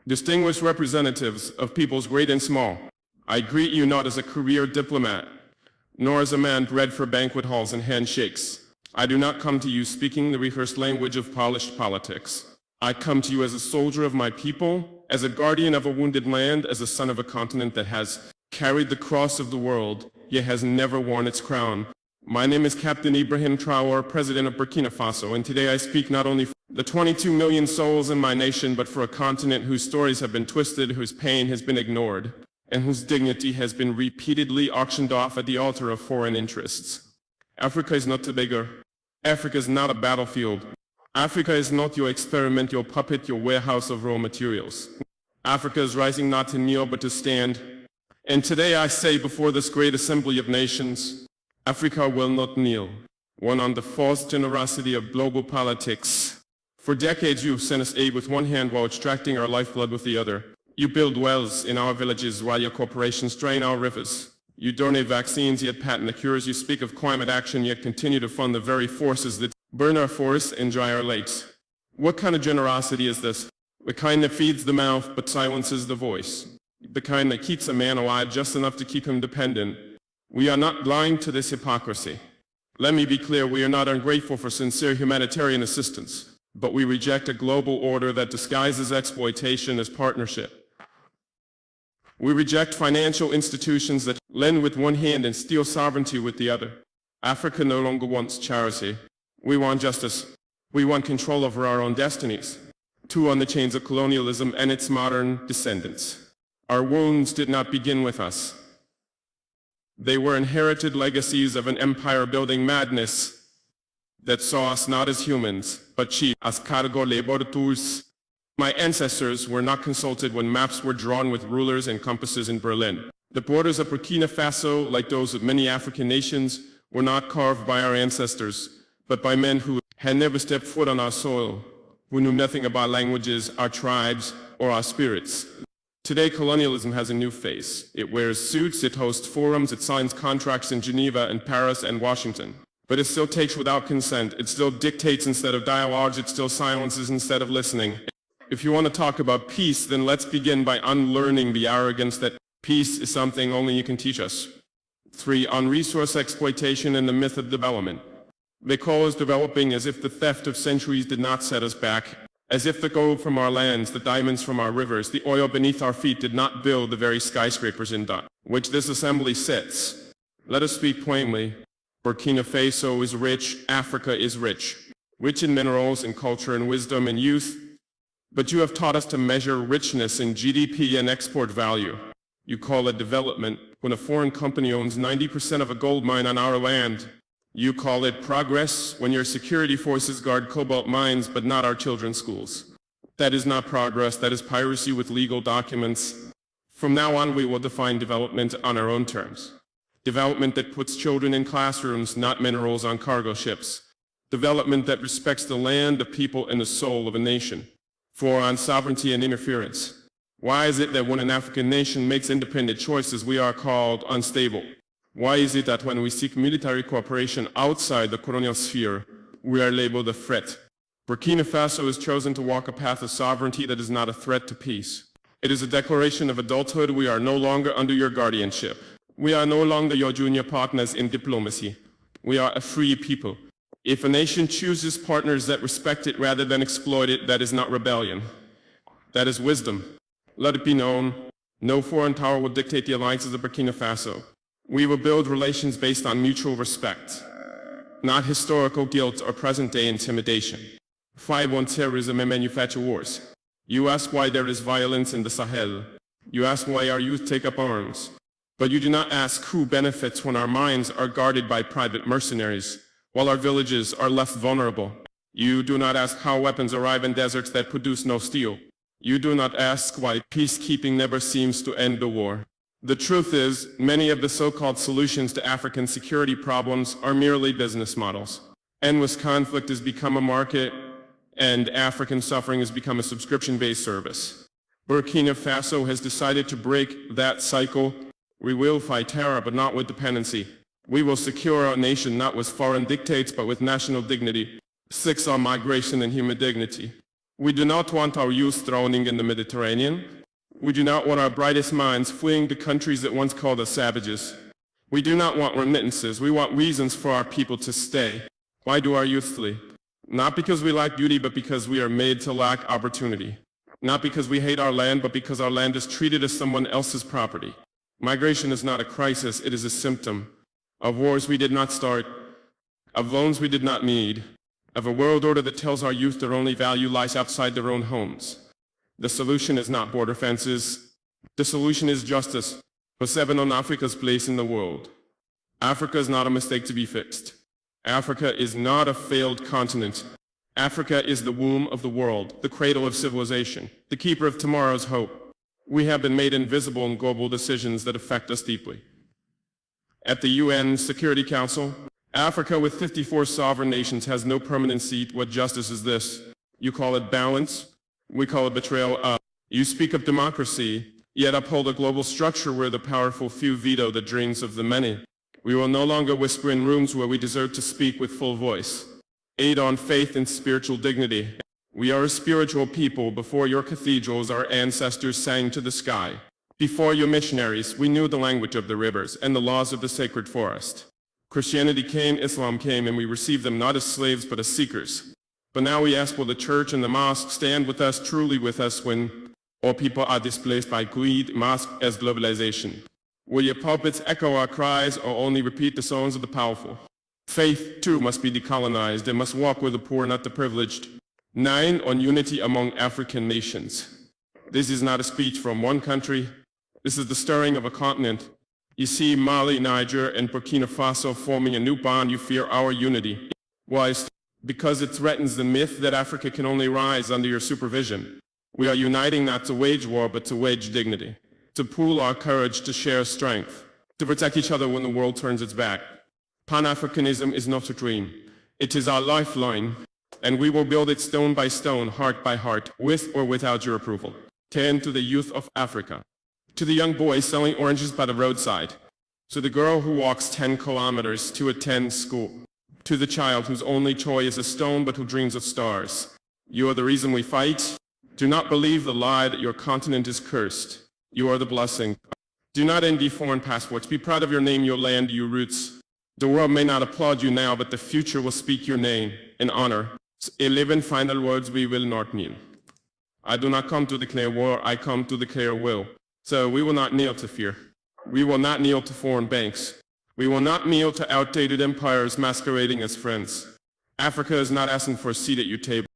Distinguished representatives of peoples great and small, I greet you not as a career diplomat, nor as a man bred for banquet halls and handshakes. I do not come to you speaking the rehearsed language of polished politics. I come to you as a soldier of my people, as a guardian of a wounded land, as a son of a continent that has carried the cross of the world, yet has never worn its crown. My name is Captain Ibrahim Traore, President of Burkina Faso, and today I speak not only for the 22 million souls in my nation, but for a continent whose stories have been twisted, whose pain has been ignored, and whose dignity has been repeatedly auctioned off at the altar of foreign interests. Africa is not Tobago. Africa is not a battlefield. Africa is not your experiment, your puppet, your warehouse of raw materials. Africa is rising not to kneel, but to stand. And today I say before this great assembly of nations, Africa will not kneel, one on the false generosity of global politics. For decades you've sent us aid with one hand while extracting our lifeblood with the other. You build wells in our villages while your corporations drain our rivers. You donate vaccines yet patent the cures. You speak of climate action yet continue to fund the very forces that burn our forests and dry our lakes. What kind of generosity is this? The kind that feeds the mouth but silences the voice. The kind that keeps a man alive just enough to keep him dependent. We are not blind to this hypocrisy. Let me be clear, we are not ungrateful for sincere humanitarian assistance, but we reject a global order that disguises exploitation as partnership. We reject financial institutions that lend with one hand and steal sovereignty with the other. Africa no longer wants charity. We want justice. We want control over our own destinies. Too on the chains of colonialism and its modern descendants. Our wounds did not begin with us. They were inherited legacies of an empire-building madness that saw us not as humans, but chiefs as cargo laborators. My ancestors were not consulted when maps were drawn with rulers and compasses in Berlin. The borders of Burkina Faso, like those of many African nations, were not carved by our ancestors, but by men who had never stepped foot on our soil, who knew nothing about languages, our tribes, or our spirits. Today, colonialism has a new face. It wears suits, it hosts forums, it signs contracts in Geneva and Paris and Washington. But it still takes without consent. It still dictates instead of dialogues. It still silences instead of listening. If you want to talk about peace, then let's begin by unlearning the arrogance that peace is something only you can teach us. 3. On resource exploitation and the myth of development. They call us developing as if the theft of centuries did not set us back. As if the gold from our lands, the diamonds from our rivers, the oil beneath our feet did not build the very skyscrapers in which this assembly sits. Let us speak plainly. Burkina Faso is rich, Africa is rich. Rich in minerals and culture and wisdom and youth. But you have taught us to measure richness in GDP and export value. You call it development when a foreign company owns 90% of a gold mine on our land. You call it progress when your security forces guard cobalt mines but not our children's schools. That is not progress, that is piracy with legal documents. From now on we will define development on our own terms. Development that puts children in classrooms, not minerals on cargo ships. Development that respects the land, the people, and the soul of a nation. 4. On sovereignty and interference. Why is it that when an African nation makes independent choices we are called unstable? Why is it that when we seek military cooperation outside the colonial sphere, we are labeled a threat? Burkina Faso has chosen to walk a path of sovereignty that is not a threat to peace. It is a declaration of adulthood. We are no longer under your guardianship. We are no longer your junior partners in diplomacy. We are a free people. If a nation chooses partners that respect it rather than exploit it, that is not rebellion. That is wisdom. Let it be known, no foreign power will dictate the alliances of Burkina Faso. We will build relations based on mutual respect, not historical guilt or present-day intimidation. 5. On terrorism and manufacture wars. You ask why there is violence in the Sahel. You ask why our youth take up arms. But you do not ask who benefits when our mines are guarded by private mercenaries, while our villages are left vulnerable. You do not ask how weapons arrive in deserts that produce no steel. You do not ask why peacekeeping never seems to end the war. The truth is, many of the so-called solutions to African security problems are merely business models. Endless conflict has become a market, and African suffering has become a subscription-based service. Burkina Faso has decided to break that cycle. We will fight terror, but not with dependency. We will secure our nation not with foreign dictates, but with national dignity. 6. On migration and human dignity. We do not want our youth drowning in the Mediterranean. We do not want our brightest minds fleeing to countries that once called us savages. We do not want remittances. We want reasons for our people to stay. Why do our youth flee? Not because we lack beauty, but because we are made to lack opportunity. Not because we hate our land, but because our land is treated as someone else's property. Migration is not a crisis, it is a symptom of wars we did not start, of loans we did not need, of a world order that tells our youth their only value lies outside their own homes. The solution is not border fences. The solution is justice for 7 on Africa's place in the world. Africa is not a mistake to be fixed. Africa is not a failed continent. Africa is the womb of the world, the cradle of civilization, the keeper of tomorrow's hope. We have been made invisible in global decisions that affect us deeply. At the UN Security Council, Africa with 54 sovereign nations has no permanent seat. What justice is this? You call it balance? We call it betrayal. You speak of democracy, yet uphold a global structure where the powerful few veto the dreams of the many. We will no longer whisper in rooms where we deserve to speak with full voice. Aid on faith and spiritual dignity. We are a spiritual people. Before your cathedrals, our ancestors sang to the sky. Before your missionaries, we knew the language of the rivers and the laws of the sacred forest. Christianity came, Islam came, and we received them not as slaves but as seekers. But now we ask, will the church and the mosque stand with us, truly with us, when all people are displaced by greed, mosque as globalization? Will your pulpits echo our cries or only repeat the songs of the powerful? Faith, too, must be decolonized and must walk with the poor, not the privileged. 9, on unity among African nations. This is not a speech from one country. This is the stirring of a continent. You see Mali, Niger, and Burkina Faso forming a new bond. You fear our unity. Why? Because it threatens the myth that Africa can only rise under your supervision. We are uniting not to wage war, but to wage dignity, to pool our courage, to share strength, to protect each other when the world turns its back. Pan-Africanism is not a dream. It is our lifeline, and we will build it stone by stone, heart by heart, with or without your approval. 10, to the youth of Africa, to the young boy selling oranges by the roadside, to the girl who walks 10 kilometers to attend school, to the child whose only toy is a stone but who dreams of stars. You are the reason we fight. Do not believe the lie that your continent is cursed. You are the blessing. Do not envy foreign passports. Be proud of your name, your land, your roots. The world may not applaud you now, but the future will speak your name in honor. 11 final words we will not kneel. I do not come to declare war, I come to declare will. So we will not kneel to fear. We will not kneel to foreign banks. We will not kneel to outdated empires masquerading as friends. Africa is not asking for a seat at your table.